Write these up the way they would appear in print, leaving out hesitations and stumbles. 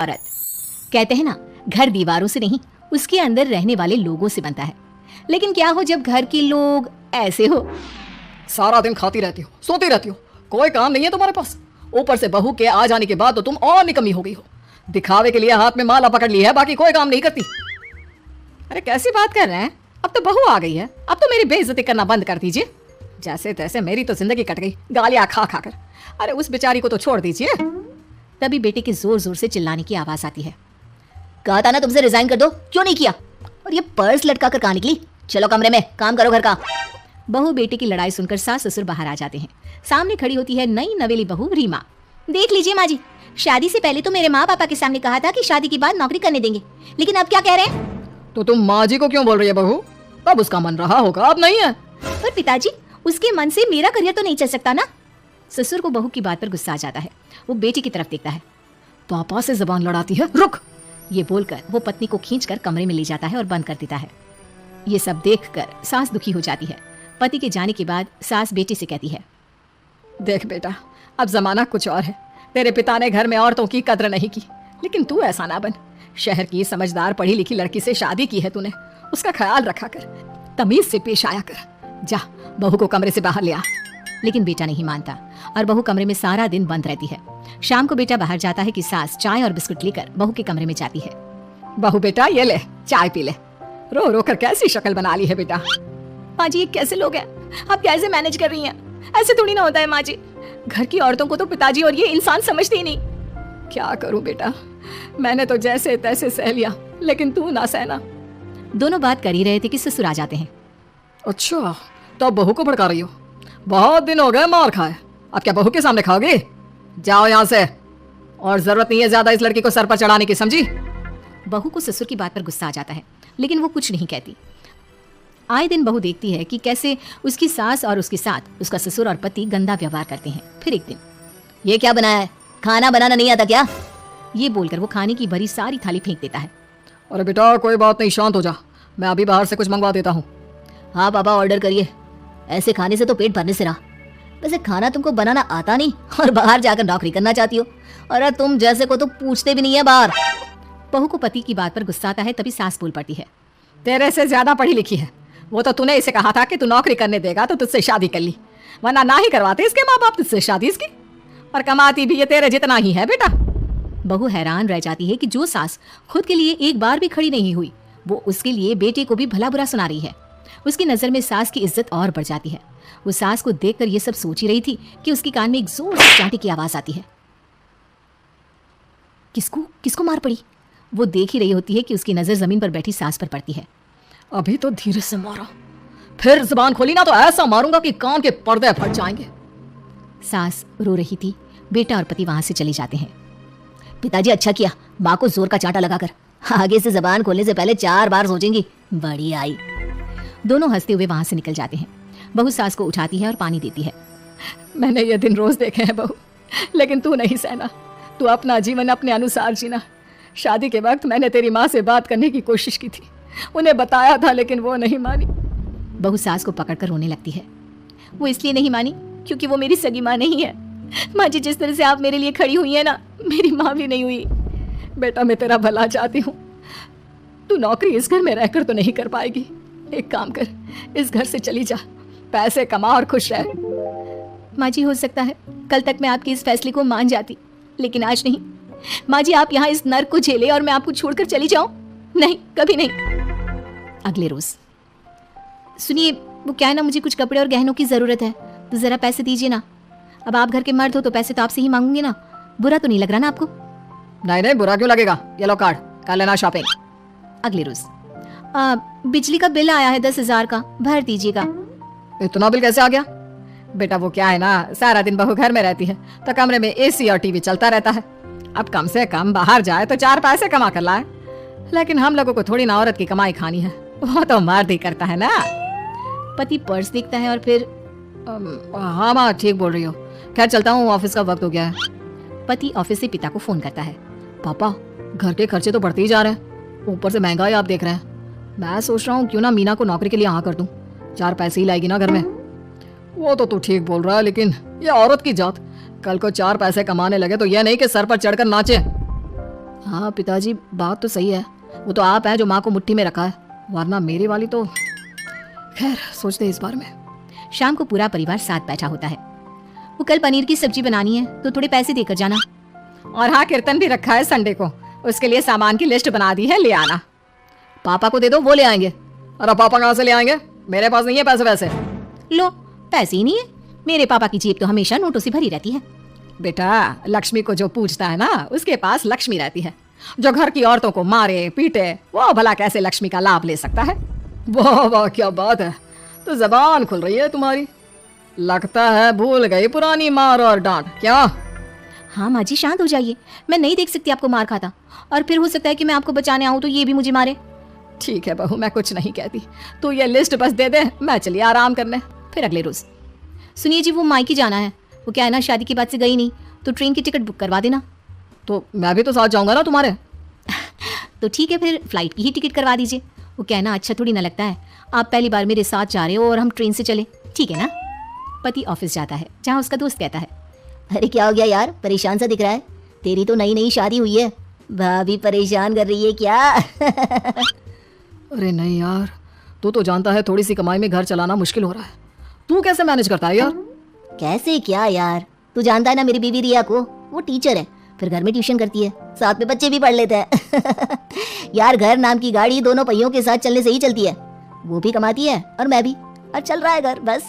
औरत। कहते हैं ना, घर दीवारों से नहीं उसके अंदर रहने वाले लोगों से बनता है। लेकिन क्या हो जब घर के लोग ऐसे हो। सारा दिन खाती रहती हो, सोती रहती हो, कोई काम नहीं है तुम्हारे पास। ऊपर से बहू के आ जाने के बाद तो तुम और निकम्मी हो गई हो। दिखावे के लिए हाथ में माला पकड़ ली है, बाकी कोई काम नहीं करती। अरे कैसी बात कर रहे हैं, अब तो बहू आ गई है, अब तो मेरी बेइज्जती करना बंद कर दीजिए। जैसे तैसे मेरी तो जिंदगी कट गई, गालियां खा खा कर। अरे उस बेचारी को तो छोड़ दीजिए। तभी बेटे के जोर जोर से चिल्लाने की आवाज आती है। कहा था ना तुमसे रिजाइन कर दो, क्यों नहीं किया? और ये पर्स लटका कर कहाँ निकली? चलो कमरे में काम करो घर का। बहू बेटे की लड़ाई सुनकर सास ससुर बाहर आ जाते हैं। सामने खड़ी होती है नई नवेली बहू रीमा। देख लीजिए माँ जी, शादी से पहले तो मेरे माँ पापा के सामने कहा था कि शादी के बाद नौकरी करने देंगे, लेकिन अब क्या कह रहे हैं? तो तुम माँ जी को क्यों बोल रही है बहू? तब उसका मन रहा होगा, अब नहीं है। पर पिताजी, उसके मन से मेरा करियर तो नहीं चल सकता ना। ससुर को बहू की बात पर गुस्सा आ जाता है। वो बेटी की तरफ देखता है। पापा से जबान लड़ाती है, रुक। ये बोलकर वो पत्नी को खींचकर कमरे में ले जाता है और बंद कर देता है। ये सब देखकर सास दुखी हो जाती है। पति के जाने के बाद सास बेटी से कहती है, देख बेटा, अब जमाना कुछ और है। तेरे पिता ने घर में औरतों की कद्र नहीं की, लेकिन तू ऐसा ना बन। शहर की समझदार पढ़ी लिखी लड़की से शादी की है तूने, उसका ख्याल रखा कर, तमीज से पेश आया कर। जा, बहू को कमरे से बाहर ले आ। लेकिन बेटा नहीं मानता और बहू कमरे में सारा दिन बंद रहती है। शाम को बेटा बाहर जाता है कि सास चाय और बिस्कुट लेकर बहू के कमरे में जाती है। बहू बेटा ये ले, चाय पी ले। रो रो कर कैसी शक्ल बना ली है बेटा। माँ जी, ये कैसे लोग हैं? आप कैसे मैनेज कर रही हैं? ऐसे थोड़ी ना होता है माँ जी। घर की औरतों को तो पिताजी और ये इंसान समझते ही नहीं। क्या करूं बेटा, मैंने तो जैसे तैसे सह लिया, लेकिन तू ना सहना। दोनों बात कर ही रहे थे कि ससुर आ जाते हैं। अच्छा, तो अब बहू को भड़का रही हो? बहुत दिन हो गए मार खाए, अब क्या बहू के सामने खाओगे? जाओ यहाँ से, और जरूरत नहीं है ज्यादा इस लड़की को सर पर चढ़ाने की, समझी? बहू को ससुर की बात पर गुस्सा आ जाता है, लेकिन वो कुछ नहीं कहती। आए दिन बहू देखती है कि कैसे उसकी सास और उसके साथ उसका ससुर और पति गंदा व्यवहार करते हैं। फिर एक दिन, ये क्या बनाया है? खाना बनाना नहीं आता क्या? ये बोलकर वो खाने की भरी सारी थाली फेंक देता है। अरे बेटा कोई बात नहीं, शांत हो जा, मैं अभी बाहर से कुछ मंगवा देता हूँ। हाँ पापा, ऑर्डर करिए। ऐसे खाने से तो पेट भरने से रहा। वैसे खाना तुमको बनाना आता नहीं और बाहर जाकर नौकरी करना चाहती हो। अरे तुम जैसे को तो पूछते भी नहीं है बाहर। बहू को पति की बात पर गुस्सा आता है, तभी सास बोल पड़ती है। तेरे से ज्यादा पढ़ी लिखी है, वो तो तूने इसे कहा था कि तू नौकरी करने देगा तो तुझसे शादी कर ली, वरना ना ही करवाते इसके माँ बाप तुझसे शादी इसकी। और कमाती भी ये तेरे जितना ही है बेटा। बहू हैरान रह जाती है कि जो सास खुद के लिए एक बार भी खड़ी नहीं हुई, वो उसके लिए बेटे को भी भला बुरा सुना रही है। उसकी नजर में सास की इज्जत और बढ़ जाती है। वो सास को देखकर ये सब सोच ही रही थी कि उसके कान में एक जोर से चांटे की आवाज आती है। किसको किसको मार पड़ी? वो देख ही रही होती है कि उसकी नजर जमीन पर बैठी सास पर पड़ती है। अभी तो धीरे से मारा, फिर जुबान खोली ना तो ऐसा मारूंगा कि कान के पर्दे फट जाएंगे। सास रो रही थी। बेटा और पति वहां से चले जाते हैं। पिताजी अच्छा किया माँ को जोर का चांटा लगाकर, आगे से जबान खोलने से पहले 4 बार सोचेंगी। बड़ी आई। दोनों हंसते हुए वहां से निकल जाते हैं। बहू सास को उठाती है और पानी देती है। मैंने ये दिन रोज देखे हैं बहू, लेकिन तू नहीं सहना। तू अपना जीवन अपने अनुसार जीना। शादी के वक्त मैंने तेरी माँ से बात करने की कोशिश की थी, उन्हें बताया था, लेकिन वो नहीं मानी। बहू सास को पकड़कर रोने लगती है। वो इसलिए नहीं मानी क्योंकि वो मेरी सगी माँ नहीं है। माँ जी, जिस तरह से आप मेरे लिए खड़ी हुई है ना, मेरी माँ भी नहीं हुई। बेटा मैं तेरा भला चाहती हूँ, तू नौकरी इस घर में रहकर तो नहीं कर पाएगी। एक काम कर, इस घर से चली जा, पैसे कमा और खुश रह। माँ जी, हो सकता है कल तक मैं आपके इस फैसले को मान जाती, लेकिन आज नहीं। माँ जी, आप यहाँ इस नर्क को झेले और मैं आपको छोड़कर चली जाऊं? नहीं, कभी नहीं। अगले रोज, सुनिए, वो क्या है ना, मुझे कुछ कपड़े और गहनों की जरूरत है, तो जरा पैसे दीजिए ना। अब आप घर के मर्द हो तो पैसे तो आपसे ही मांगूंगी ना। बुरा तो नहीं लग रहा ना आपको? नहीं नहीं, बुरा क्यों लगेगा। ये लो कार्ड, कर लेना शॉपिंग। अगले रोज, बिजली का बिल आया है 10,000 का, भर दीजिएगा। इतना बिल कैसे आ गया? बेटा वो क्या है ना, सारा दिन बहू घर में रहती है तो कमरे में एसी और टीवी चलता रहता है। अब कम से कम बाहर जाए तो 4 पैसे कमा कर लाए। लेकिन हम लोगों को थोड़ी ना औरत की कमाई खानी है, वो तो मर्द ही करता है ना। पति पर्स देखता है और फिर हाँ माँ ठीक बोल रही हो, खैर चलता हूँ, ऑफिस का वक्त हो गया है। पति ऑफिस से पिता को फोन करता है। पापा, घर के खर्चे तो बढ़ते ही जा रहे हैं, ऊपर से महंगाई आप देख रहे हैं। मैं सोच रहा हूँ क्यों ना मीना को नौकरी के लिए हाँ कर दूं, 4 पैसे ही लाएगी ना घर में। वो तो तू ठीक बोल रहा है, लेकिन ये औरत की जात, कल को 4 पैसे कमाने लगे तो यह नहीं कि सर पर चढ़कर नाचे। हाँ पिताजी, बात तो सही है। वो तो आप हैं जो माँ को मुट्ठी में रखा है, वरना मेरी वाली तो। खैर, सोचते हैं इस बारे में। शाम को पूरा परिवार साथ बैठा होता है। वो कल पनीर की सब्जी बनानी है तो थोड़े पैसे देकर जाना। और हाँ, कीर्तन भी रखा है संडे को, उसके लिए सामान की लिस्ट बना दी है, ले आना। पापा को दे दो, वो ले आएंगे। अरे पापा कहाँ से ले आएंगे, मेरे पास नहीं है पैसे वैसे। लो, पैसे ही नहीं है? मेरे पापा की जेब तो हमेशा नोटों से भरी रहती है। बेटा, लक्ष्मी को जो पूछता है ना, उसके पास लक्ष्मी रहती है। जो घर की औरतों को मारे पीटे, वो भला कैसे लक्ष्मी का लाभ ले सकता है? वाह वाह, क्या बात है, तो जबान खुल रही है तुम्हारी। लगता है भूल गई पुरानी मार और डांट। क्या? हाँ माँ जी, शांत हो जाइए। मैं नहीं देख सकती आपको मार खाता, और फिर हो सकता है कि मैं आपको बचाने आऊँ तो ये भी मुझे मारे। ठीक है बहू, मैं कुछ नहीं कहती, तू ये लिस्ट बस दे दे, मैं चलिए आराम करने। फिर अगले रोज, सुनिए जी, वो मायके जाना है। वो क्या है ना, शादी के बाद से गई नहीं, तो ट्रेन की टिकट बुक करवा देना। तो मैं भी तो साथ जाऊंगा ना तुम्हारे। तो ठीक है, फिर फ्लाइट की ही टिकट करवा दीजिए। वो क्या है ना, अच्छा थोड़ी ना लगता है आप पहली बार मेरे साथ जा रहे हो और हम ट्रेन से चले, ठीक है ना। पति ऑफिस जाता है, जहाँ उसका दोस्त कहता है, अरे क्या हो गया यार, परेशान सा दिख रहा है। तेरी तो नई नई शादी हुई है, भाभी परेशान कर रही है क्या? अरे नहीं यार, तू तो जानता है थोड़ी सी कमाई में घर चलाना मुश्किल हो रहा है। तू कैसे मैनेज करता है यार? कैसे क्या यार, तू जानता है ना मेरी बीवी रिया को, वो टीचर है, फिर घर में ट्यूशन करती है, साथ में बच्चे भी पढ़ लेते हैं। यार, घर नाम की गाड़ी दोनों पहियों के साथ चलने से ही चलती है। वो भी कमाती है और मैं भी, और चल रहा है घर बस।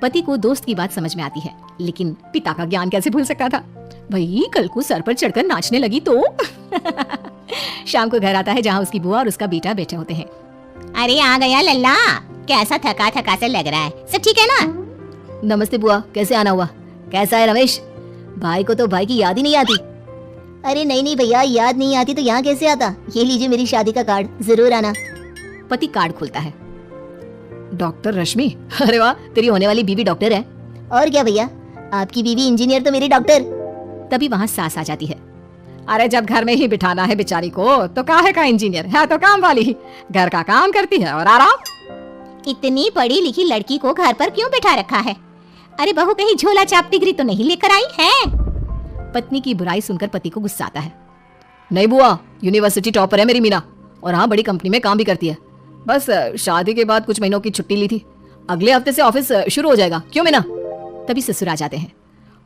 पति को दोस्त की बात समझ में आती है, लेकिन पिता का ज्ञान कैसे भूल सकता था। भाई, कल को सर पर चढ़कर नाचने लगी तो। शाम को घर आता है, जहाँ उसकी बुआ और उसका बेटा बैठे होते हैं। अरे आ गया लल्ला, कैसा थका थका सा लग रहा है, सब ठीक है ना? नमस्ते बुआ, कैसे आना हुआ? कैसा है रमेश? भाई को तो भाई की याद ही नहीं आती। अरे नहीं नहीं भैया, याद नहीं आती तो यहाँ कैसे आता। ये लीजिए मेरी शादी का कार्ड, जरूर आना। पति कार्ड खोलता है। डॉक्टर रश्मि। अरे वाह, तेरी होने वाली बीवी डॉक्टर है। और क्या भैया, आपकी बीवी इंजीनियर तो मेरी डॉक्टर। तभी वहाँ सास आ जाती है। अरे जब घर में ही बिठाना है बेचारी को, तो काहे का इंजीनियर है, तो काम वाली ही घर का काम करती है और आराम। इतनी पढ़ी लिखी लड़की को घर पर क्यों बिठा रखा है? अरे बहू कहीं झोला चाप डिग्री तो नहीं लेकर आई है? पत्नी की बुराई सुनकर पति को गुस्सा आता है। नहीं बुआ, यूनिवर्सिटी टॉपर है मेरी मीना, और हाँ, बड़ी कंपनी में काम भी करती है। बस शादी के बाद कुछ महीनों की छुट्टी ली थी, अगले हफ्ते से ऑफिस शुरू हो जाएगा। क्यों मीना? तभी ससुर आ जाते हैं।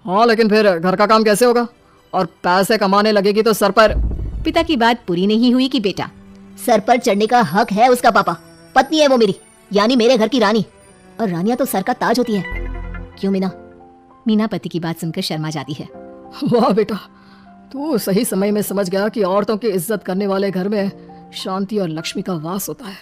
हाँ, लेकिन फिर घर का काम कैसे होगा, और पैसे कमाने लगेगी तो सर पर। पिता की बात पूरी नहीं हुई कि बेटा, सर पर चढ़ने का हक है उसका पापा। पत्नी है वो मेरी, यानी मेरे घर की रानी, और रानियां तो सर का ताज होती है। क्यों मीना? मीना पति की बात सुनकर शर्मा जाती है। वाह बेटा, तू सही समय में समझ गया कि औरतों की इज्जत करने वाले घर में शांति और लक्ष्मी का वास होता है।